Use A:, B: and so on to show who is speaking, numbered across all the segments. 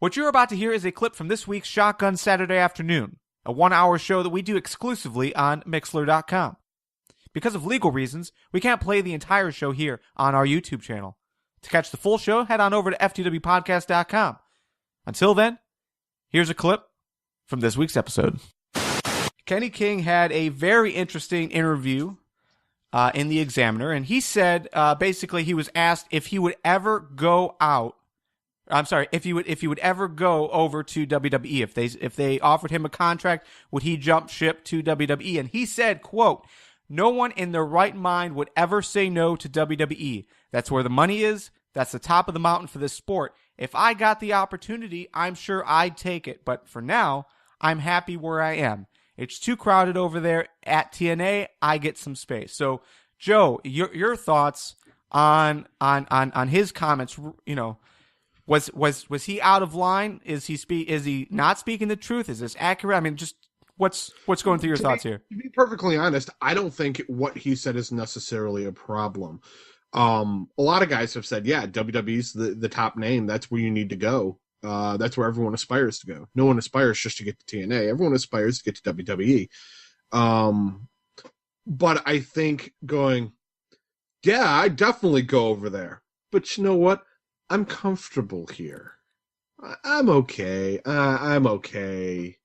A: What you're about to hear is a clip from this week's Shotgun Saturday Afternoon, a 1-hour show that we do exclusively on Mixlr.com. Because of legal reasons, we can't play the entire show here on our YouTube channel. To catch the full show, head on over to theftwpodcast.com. Until then, here's a clip from this week's episode. Kenny King had a very interesting interview in the Examiner, and he said basically he was asked if he would ever go out. I'm sorry, if he would ever go over to WWE, if they offered him a contract, would he jump ship to WWE? And he said, quote, "No one in their right mind would ever say no to WWE. That's where the money is. That's the top of the mountain for this sport. If I got the opportunity, I'm sure I'd take it. But for now, I'm happy where I am. It's too crowded over there at TNA. I get some space." So, Joe, your thoughts on his comments? You know, was he out of line? Is he not speaking the truth? Is this accurate? I mean, just what's going through your thoughts here?
B: To be perfectly honest, I don't think what he said is necessarily a problem. A lot of guys have said, yeah, WWE's the top name. That's where you need to go. That's where everyone aspires to go. No one aspires just to get to TNA. Everyone aspires to get to WWE. But I think going, yeah, I definitely go over there. But you know what? I'm comfortable here. I'm okay. I'm okay.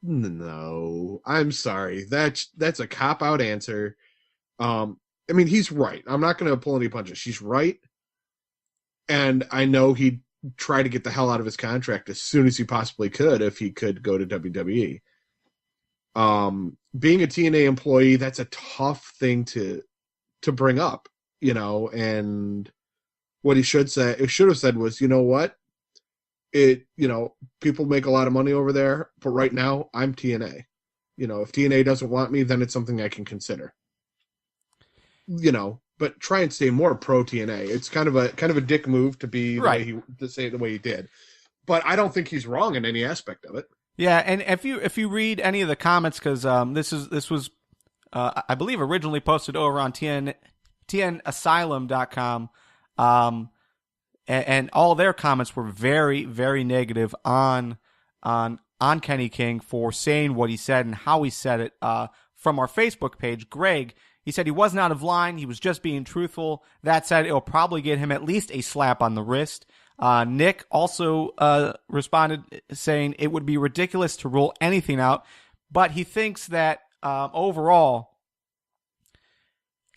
B: No, I'm sorry. That's a cop-out answer. I mean, he's right. I'm not going to pull any punches. She's right. And I know he'd try to get the hell out of his contract as soon as he possibly could if he could go to WWE. Being a TNA employee, that's a tough thing to bring up, you know, and what he should have said was, you know what? People make a lot of money over there, but right now I'm TNA. You know, if TNA doesn't want me, then it's something I can consider. You know, but try and stay more pro TNA. It's kind of a dick move to be right. To say it the way he did. But I don't think he's wrong in any aspect of it. Yeah,
A: and if you read any of the comments, because this was I believe originally posted over on tnasylum.com. And all their comments were very, very negative on Kenny King for saying what he said and how he said it. From our Facebook page, Greg, he said he wasn't out of line. He was just being truthful. That said, it'll probably get him at least a slap on the wrist. Nick also responded saying it would be ridiculous to rule anything out, but he thinks that overall,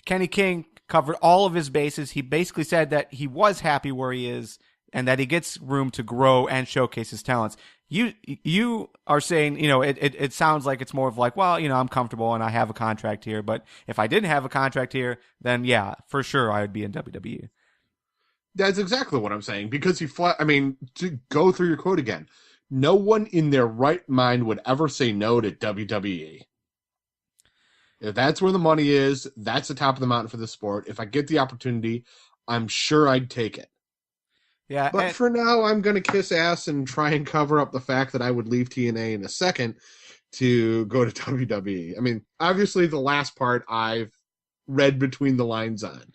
A: Kenny King covered all of his bases. He basically said that he was happy where he is and that he gets room to grow and showcase his talents. You are saying, you know, it sounds like it's more of like, well, you know, I'm comfortable and I have a contract here, but if I didn't have a contract here, then yeah, for sure I would be in WWE.
B: That's exactly what I'm saying, because to go through your quote again, no one in their right mind would ever say no to WWE. If that's where the money is, that's the top of the mountain for the sport. If I get the opportunity, I'm sure I'd take it. Yeah, but for now, I'm going to kiss ass and try and cover up the fact that I would leave TNA in a second to go to WWE. I mean, obviously, the last part I've read between the lines on,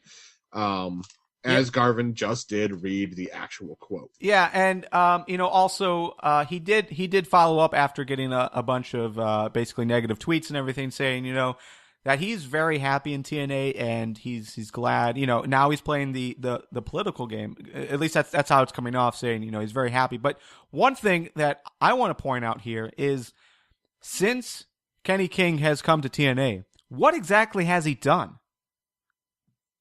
B: as Garvin just did read the actual quote.
A: Yeah, and also he did follow up after getting a bunch of basically negative tweets and everything, saying, you know, that he's very happy in TNA and he's glad, you know, now he's playing the political game. At least that's how it's coming off, saying, you know, he's very happy. But one thing that I want to point out here is, since Kenny King has come to TNA, what exactly has he done?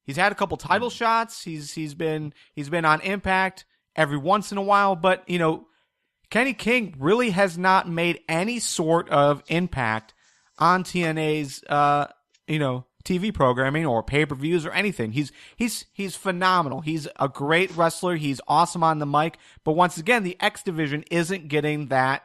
A: He's had a couple title shots. He's been on Impact every once in a while, but you know, Kenny King really has not made any sort of impact on TNA's TV programming or pay-per-views or anything. He's phenomenal. He's a great wrestler. He's awesome on the mic, but once again, the X division isn't getting that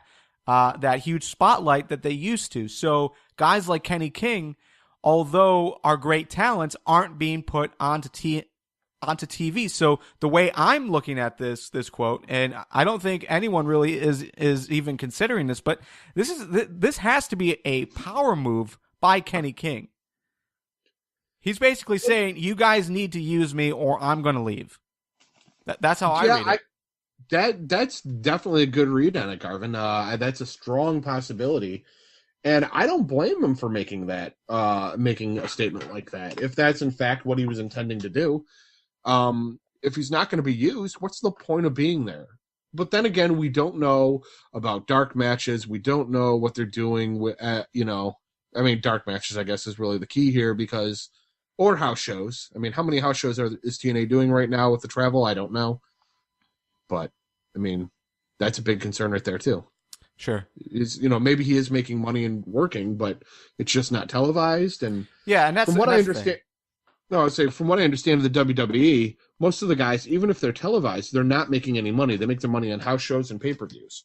A: huge spotlight that they used to. So guys like Kenny King, although are great talents, aren't being put onto TV. So the way I'm looking at this quote, and I don't think anyone really is even considering this, but this has to be a power move by Kenny King. He's basically saying, you guys need to use me or I'm going to leave. That's how I read it.
B: That's definitely a good read on it, Garvin. That's a strong possibility. And I don't blame him for making a statement like that. If that's in fact what he was intending to do, if he's not going to be used, what's the point of being there? But then again, we don't know about dark matches. We don't know what they're doing with, dark matches, I guess, is really the key here or house shows. I mean, how many house shows is TNA doing right now with the travel? I don't know. But, I mean, that's a big concern right there, too.
A: Sure.
B: Maybe he is making money and working, but it's just not televised. And
A: yeah, and that's
B: from what
A: I
B: understand. No, I would say from what I understand of the WWE, most of the guys, even if they're televised, they're not making any money. They make their money on house shows and pay-per-views.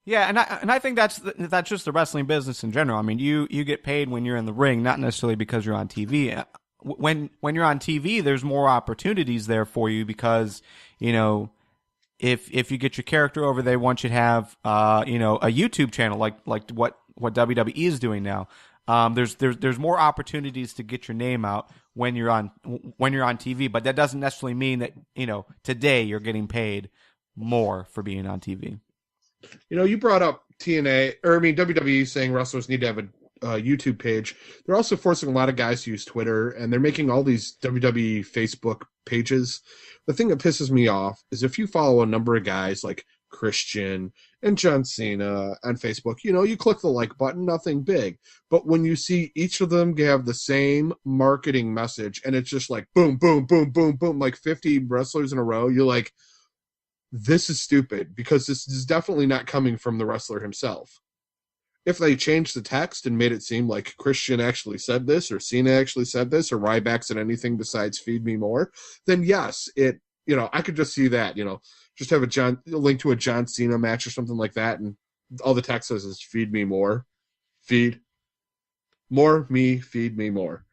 A: Yeah, and I think that's just the wrestling business in general. I mean, you get paid when you're in the ring, not necessarily because you're on TV. When you're on TV, there's more opportunities there for you because, if you get your character over, they want you to have a YouTube channel like what WWE is doing now. There's more opportunities to get your name out when you're on TV, but that doesn't necessarily mean that today you're getting paid more for being on TV.
B: You brought up WWE saying wrestlers need to have a YouTube page. They're also forcing a lot of guys to use Twitter, and they're making all these WWE Facebook pages. The thing that pisses me off is if you follow a number of guys like Christian and John Cena on Facebook, you click the like button, nothing big. But when you see each of them have the same marketing message and it's just like boom, boom, boom, boom, boom, like 50 wrestlers in a row, you're like, this is stupid because this is definitely not coming from the wrestler himself. If they changed the text and made it seem like Christian actually said this or Cena actually said this or Ryback said anything besides feed me more, then yes, I could just see that, just have a link to a John Cena match or something like that, and all the text says is feed me more, feed more me, feed me more,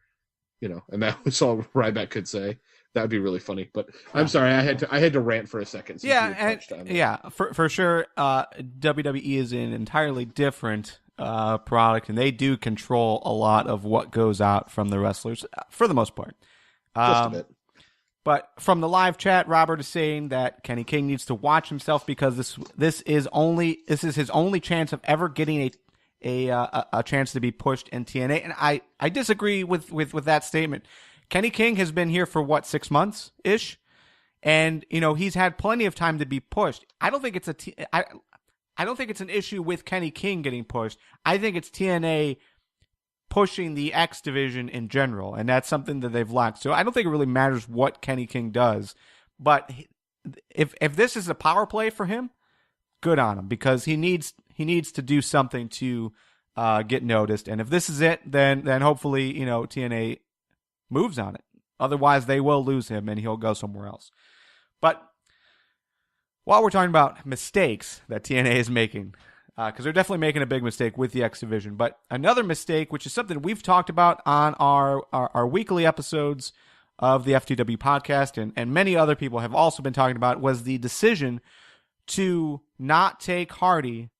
B: and that was all Ryback could say. That would be really funny. But I'm sorry, I had to rant for a second.
A: For sure. WWE is an entirely different product, and they do control a lot of what goes out from the wrestlers for the most part.
B: Just a bit.
A: But from the live chat, Robert is saying that Kenny King needs to watch himself because this is his only chance of ever getting a chance to be pushed in TNA. And I disagree with that statement. Kenny King has been here for 6 months ish, and he's had plenty of time to be pushed. I don't think it's I don't think it's an issue with Kenny King getting pushed. I think it's TNA pushing the X division in general, and that's something that they've lacked. So I don't think it really matters what Kenny King does, but if this is a power play for him, good on him because he needs to do something to get noticed. And if this is it, then hopefully TNA moves on it. Otherwise, they will lose him and he'll go somewhere else. But while we're talking about mistakes that TNA is making, because they're definitely making a big mistake with the X Division, but another mistake, which is something we've talked about on our weekly episodes of the FTW podcast, and many other people have also been talking about, was the decision to not take Hardy.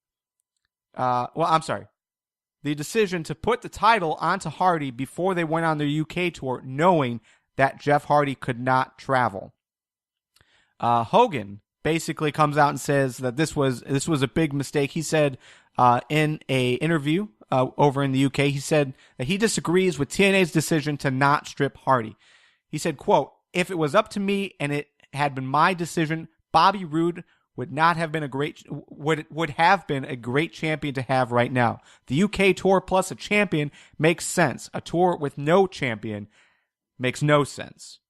A: The decision to put the title onto Hardy before they went on their UK tour, knowing that Jeff Hardy could not travel. Hogan basically comes out and says that this was a big mistake. He said in a interview over in the UK, he said that he disagrees with TNA's decision to not strip Hardy. He said, quote, "If it was up to me and it had been my decision, Bobby Roode would have been a great champion to have right now. The UK tour plus a champion makes sense. A tour with no champion makes no sense."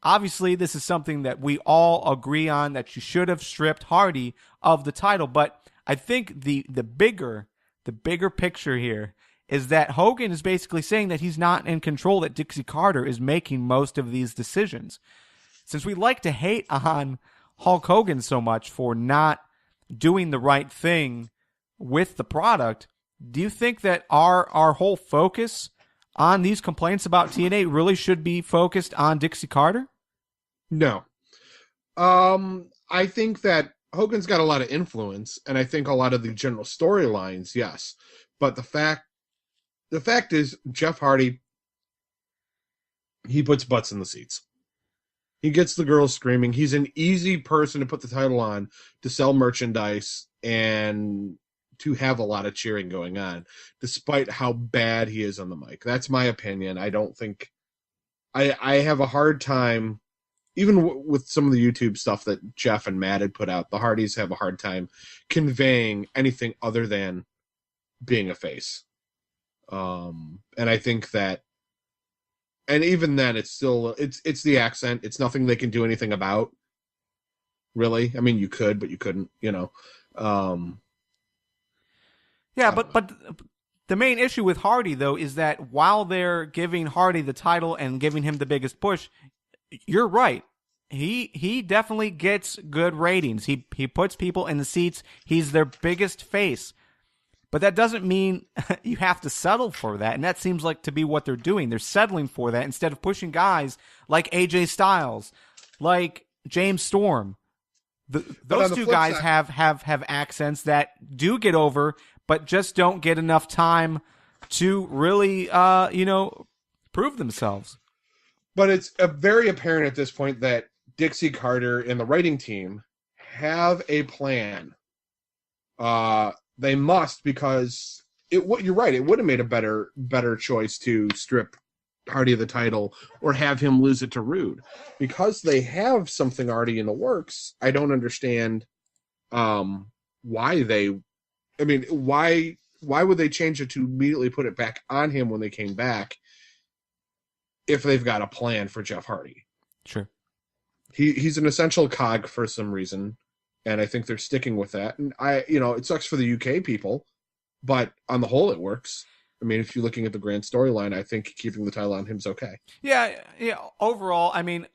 A: Obviously, this is something that we all agree on, that you should have stripped Hardy of the title. But I think the bigger picture here is that Hogan is basically saying that he's not in control, that Dixie Carter is making most of these decisions. Since we like to hate on Hulk Hogan so much for not doing the right thing with the product, do you think that our whole focus on these complaints about TNA really should be focused on Dixie Carter?
B: No. I think that Hogan's got a lot of influence, and I think a lot of the general storylines, yes. But the fact is, Jeff Hardy, he puts butts in the seats. He gets the girls screaming. He's an easy person to put the title on, to sell merchandise, and to have a lot of cheering going on, despite how bad he is on the mic. That's my opinion. I don't think... I have a hard time, even with some of the YouTube stuff that Jeff and Matt had put out, the Hardys have a hard time conveying anything other than being a face. And I think that, and even then, it's still, it's the accent. It's nothing they can do anything about, really. I mean, you could, but you couldn't, you know.
A: Yeah, but the main issue with Hardy, though, is that while they're giving Hardy the title and giving him the biggest push, you're right. He definitely gets good ratings. He puts people in the seats. He's their biggest face. But that doesn't mean you have to settle for that. And that seems like to be what they're doing. They're settling for that instead of pushing guys like AJ Styles, like James Storm. Those two guys have accents that do get over, but just don't get enough time to really, prove themselves.
B: But it's very apparent at this point that Dixie Carter and the writing team have a plan. They must, because you're right. It would have made a better choice to strip Hardy of the title or have him lose it to Rude, because they have something already in the works. I don't understand why would they change it to immediately put it back on him when they came back if they've got a plan for Jeff Hardy?
A: Sure.
B: He's an essential cog for some reason, and I think they're sticking with that. And it sucks for the UK people, but on the whole, it works. I mean, if you're looking at the grand storyline, I think keeping the title on him is okay.
A: Yeah. Overall, I mean,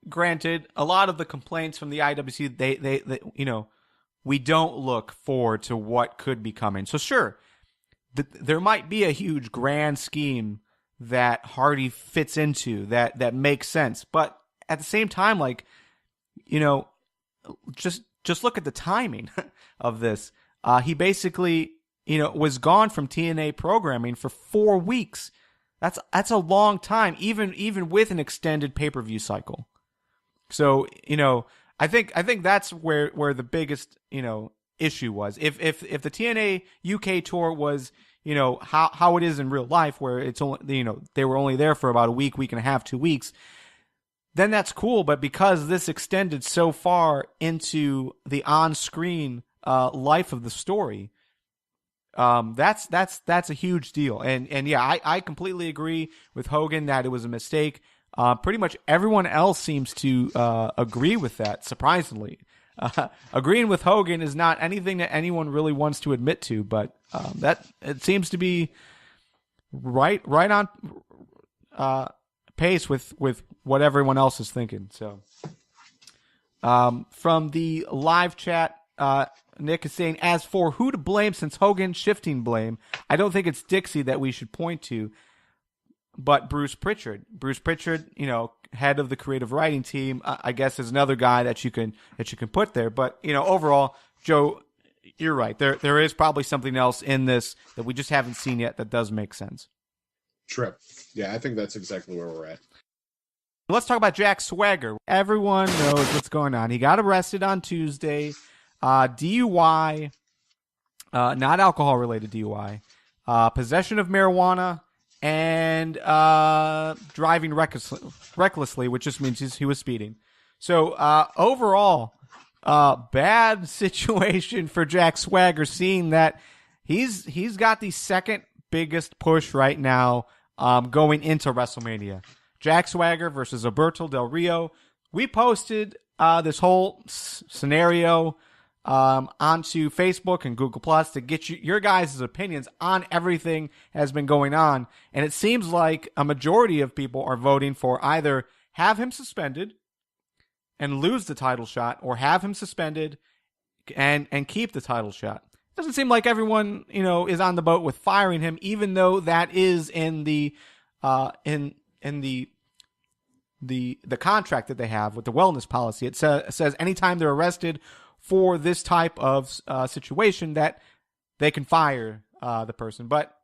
A: granted, a lot of the complaints from the IWC, they we don't look forward to what could be coming. So sure, there might be a huge grand scheme that Hardy fits into that makes sense, but at the same time, just look at the timing of this. He basically, was gone from TNA programming for 4 weeks. That's a long time, even with an extended pay-per-view cycle. So, I think that's where the biggest, issue was. If the TNA UK tour was, how it is in real life, where it's only, they were only there for about a week and a half, 2 weeks, then that's cool. But because this extended so far into the on-screen life of the story, that's a huge deal. And yeah, I completely agree with Hogan that it was a mistake. Pretty much everyone else seems to agree with that, surprisingly. Agreeing with Hogan is not anything that anyone really wants to admit to, but that it seems to be right on pace with what everyone else is thinking. So, from the live chat, Nick is saying, as for who to blame since Hogan shifting blame, I don't think it's Dixie that we should point to, but Bruce Pritchard. Bruce Pritchard, head of the creative writing team, I guess is another guy that you can put there. But, overall, Joe, you're right. There is probably something else in this that we just haven't seen yet that does make sense.
B: Trip. Yeah, I think that's exactly where we're at.
A: Let's talk about Jack Swagger. Everyone knows what's going on. He got arrested on Tuesday. DUI, not alcohol-related DUI, possession of marijuana, and driving recklessly, which just means he was speeding. So overall, bad situation for Jack Swagger, seeing that he's got the second biggest push right now going into WrestleMania. Jack Swagger versus Alberto Del Rio. We posted this whole scenario onto Facebook and Google Plus to get your guys' opinions on everything has been going on. And it seems like a majority of people are voting for either have him suspended and lose the title shot, or have him suspended and keep the title shot. It doesn't seem like everyone, is on the boat with firing him, even though that is in the the contract that they have with the wellness policy. It says anytime they're arrested for this type of situation that they can fire the person. But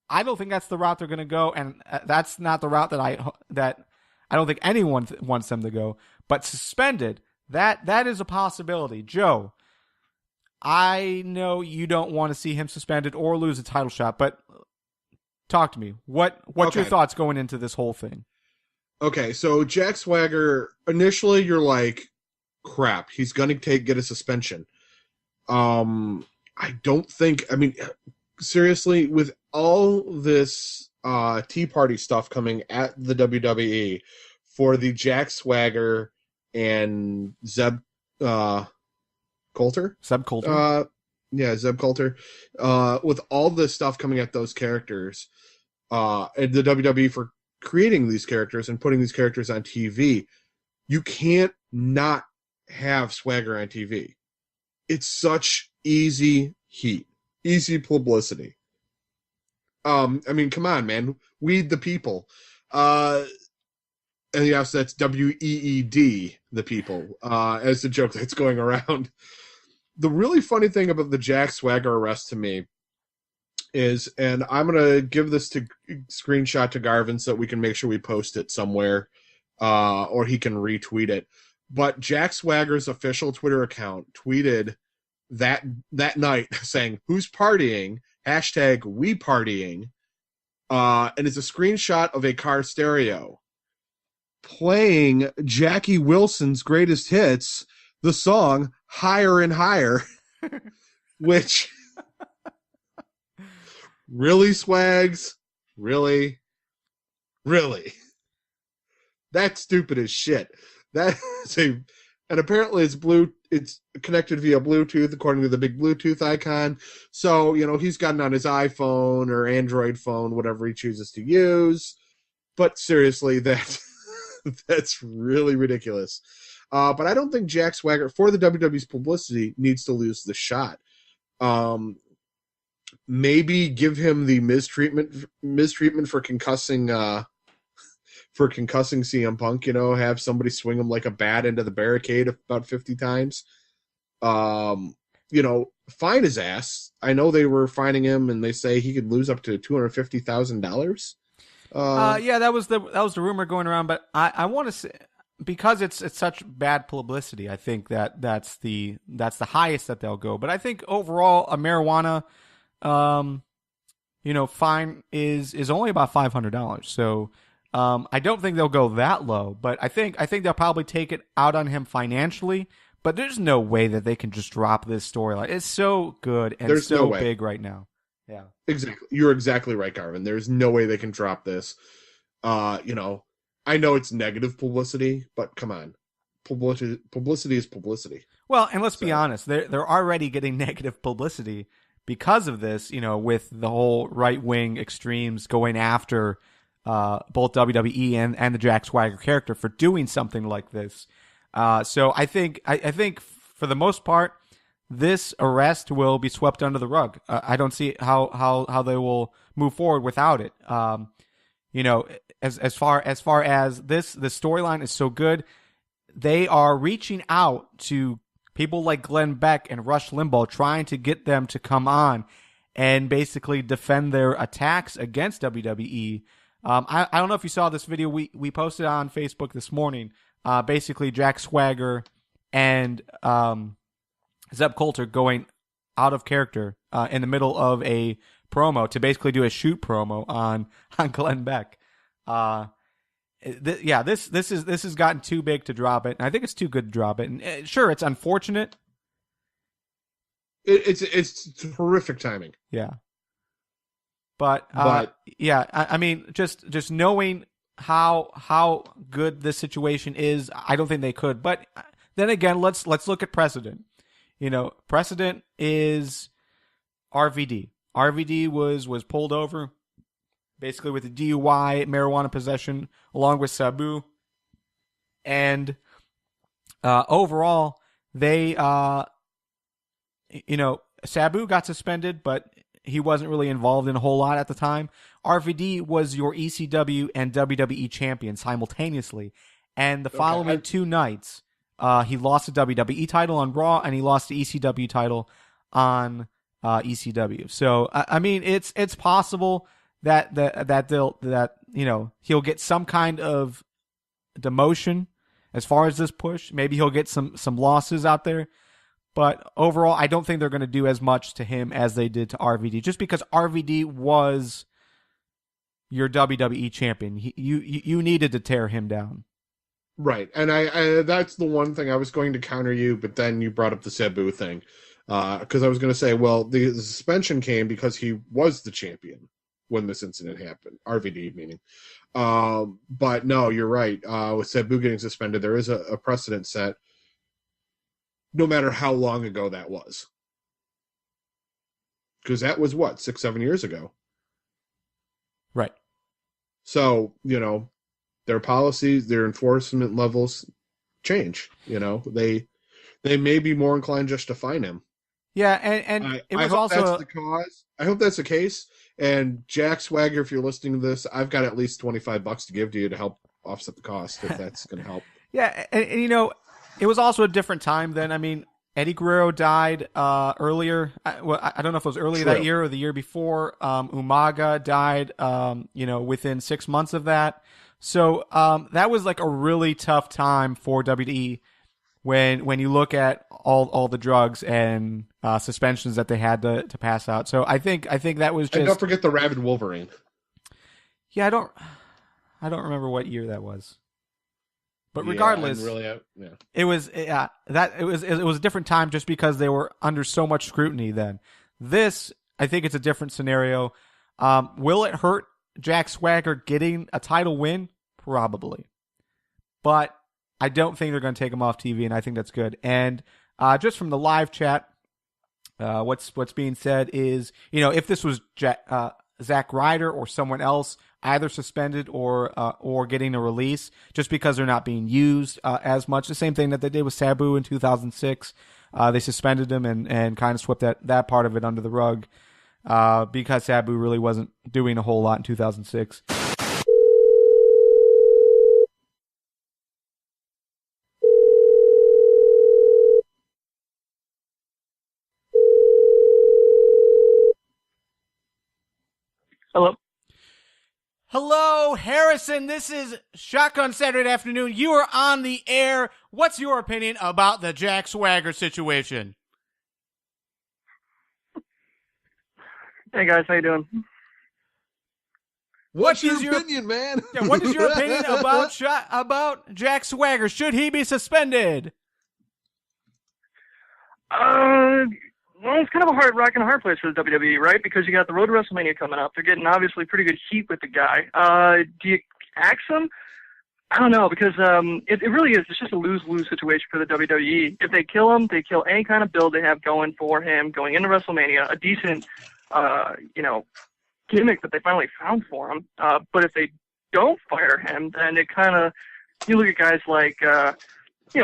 A: I don't think that's the route they're going to go, and that's not the route that I I don't think anyone wants them to go. But suspended, that is a possibility. Joe, I know you don't want to see him suspended or lose a title shot, but talk to me. What's your thoughts going into this whole thing?
B: Okay, so Jack Swagger, initially you're like, crap, he's going to get a suspension. I don't think, I mean, seriously, with all this Tea Party stuff coming at the WWE for the Jack Swagger and Zeb Coulter?
A: Zeb Coulter?
B: Zeb Coulter. With all this stuff coming at those characters, and the WWE for creating these characters and putting these characters on TV, you can't not have Swagger on TV. It's such easy heat, easy publicity. I mean, come on, man. Weed the people. And yes, that's WEED, the people, as the joke that's going around. The really funny thing about the Jack Swagger arrest to me is, and I'm going to give this to screenshot to Garvin so that we can make sure we post it somewhere, or he can retweet it. But Jack Swagger's official Twitter account tweeted that night saying, "Who's partying? Hashtag we partying." And it's a screenshot of a car stereo playing Jackie Wilson's greatest hits, the song Higher and Higher, which really, Swags? Really? That's stupid as shit. And apparently it's connected via Bluetooth, according to the big Bluetooth icon. So, he's gotten on his iPhone or Android phone, whatever he chooses to use. But seriously, that's really ridiculous. But I don't think Jack Swagger, for the WWE's publicity, needs to lose the shot. Maybe give him the mistreatment for concussing CM Punk, have somebody swing him like a bat into the barricade about 50 times. Fine his ass. I know they were fining him, and they say he could lose up to $250,000.
A: Yeah, that was the rumor going around, but I want to say, because it's such bad publicity, I think that's the highest that they'll go. But I think overall a marijuana fine is only about $500. So I don't think they'll go that low, but I think they'll probably take it out on him financially. But there's no way that they can just drop this storyline. It's so good and there's so big right now. Yeah,
B: exactly. You're exactly right, Garvin. There's no way they can drop this. I know it's negative publicity, but come on, publicity is publicity.
A: Well, and let's be honest, they're already getting negative publicity because of this. With the whole right wing extremes going after both WWE and the Jack Swagger character for doing something like this. So I think for the most part, this arrest will be swept under the rug. I don't see how they will move forward without it. As far as this, the storyline is so good, they are reaching out to people like Glenn Beck and Rush Limbaugh, trying to get them to come on and basically defend their attacks against WWE. I don't know if you saw this video we posted on Facebook this morning. Basically, Jack Swagger and Zeb Coulter going out of character in the middle of a promo to basically do a shoot promo on Glenn Beck. This has gotten too big to drop it, and I think it's too good to drop it. And sure, it's unfortunate.
B: It's horrific timing.
A: Yeah. But yeah, I mean, just knowing how good this situation is, I don't think they could. But then again, let's look at precedent. Precedent is RVD. RVD was pulled over basically with a DUI, marijuana possession, along with Sabu. And overall, they Sabu got suspended, but he wasn't really involved in a whole lot at the time. RVD was your ECW and WWE champion simultaneously. And the following 2 nights, he lost the WWE title on Raw, and he lost the ECW title on ECW. So I mean, it's possible that he'll get some kind of demotion as far as this push. Maybe he'll get some losses out there. But overall, I don't think they're going to do as much to him as they did to RVD, just because RVD was your WWE champion. You needed to tear him down.
B: Right. And I that's the one thing I was going to counter you, but then you brought up the Sabu thing. Because I was going to say, well, the suspension came because he was the champion when this incident happened. RVD, meaning. But no, you're right. With Sabu getting suspended, there is a precedent set, no matter how long ago that was. Because that was, 6-7 years ago?
A: Right.
B: So, their policies, their enforcement levels change. They may be more inclined just to fine him.
A: Yeah, and it was also
B: that's the cause. I hope that's the case. And Jack Swagger, if you're listening to this, I've got at least $25 to give to you to help offset the cost, if that's going to help.
A: Yeah, and it was also a different time then. I mean, Eddie Guerrero died earlier. I don't know if it was earlier that year or the year before. Umaga died, within 6 months of that. So that was like a really tough time for WWE when you look at all the drugs and suspensions that they had to pass out. So I think that was just.
B: And don't forget the Rabid Wolverine.
A: Yeah, I don't remember what year that was. But regardless, it was a different time just because they were under so much scrutiny then. This, I think it's a different scenario. Will it hurt Jack Swagger getting a title win? Probably. But I don't think they're going to take him off TV, and I think that's good. And just from the live chat, what's being said is, if this was Zack Ryder or someone else, either suspended or getting a release, just because they're not being used as much. The same thing that they did with Sabu in 2006. They suspended him and kind of swept that part of it under the rug because Sabu really wasn't doing a whole lot in 2006. Hello, Harrison. This is Shotgun Saturday Afternoon. You are on the air. What's your opinion about the Jack Swagger situation?
C: Hey, guys. How you doing?
B: What's your opinion, man?
A: Yeah, what is your opinion about Jack Swagger? Should he be suspended?
C: Well, it's kind of a rock and a hard place for the WWE, right? Because you got the road to WrestleMania coming up. They're getting obviously pretty good heat with the guy. Do you axe him? I don't know, because it really is. It's just a lose-lose situation for the WWE. If they kill him, they kill any kind of build they have going for him, going into WrestleMania, a decent, gimmick that they finally found for him. But if they don't fire him, then it kind of, you look at guys like,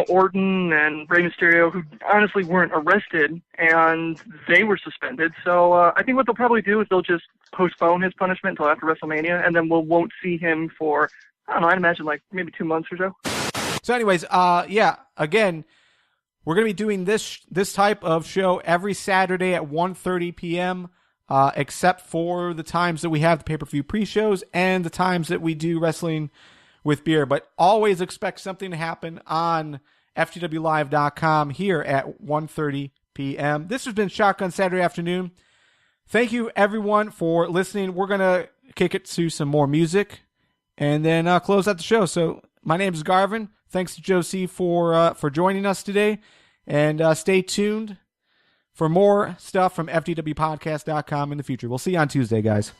C: Orton and Rey Mysterio, who honestly weren't arrested, and they were suspended. So I think what they'll probably do is they'll just postpone his punishment until after WrestleMania, and then we won't see him for, I don't know, I'd imagine like maybe 2 months or so.
A: So anyways, again, we're going to be doing this type of show every Saturday at 1:30 p.m., except for the times that we have the pay-per-view pre-shows and the times that we do wrestling with beer, but always expect something to happen on ftwlive.com here at 1:30 p.m. This has been Shotgun Saturday Afternoon. Thank you, everyone, for listening. We're going to kick it to some more music and then close out the show. So my name is Garvin. Thanks to Joe C. for joining us today. And stay tuned for more stuff from ftwpodcast.com in the future. We'll see you on Tuesday, guys.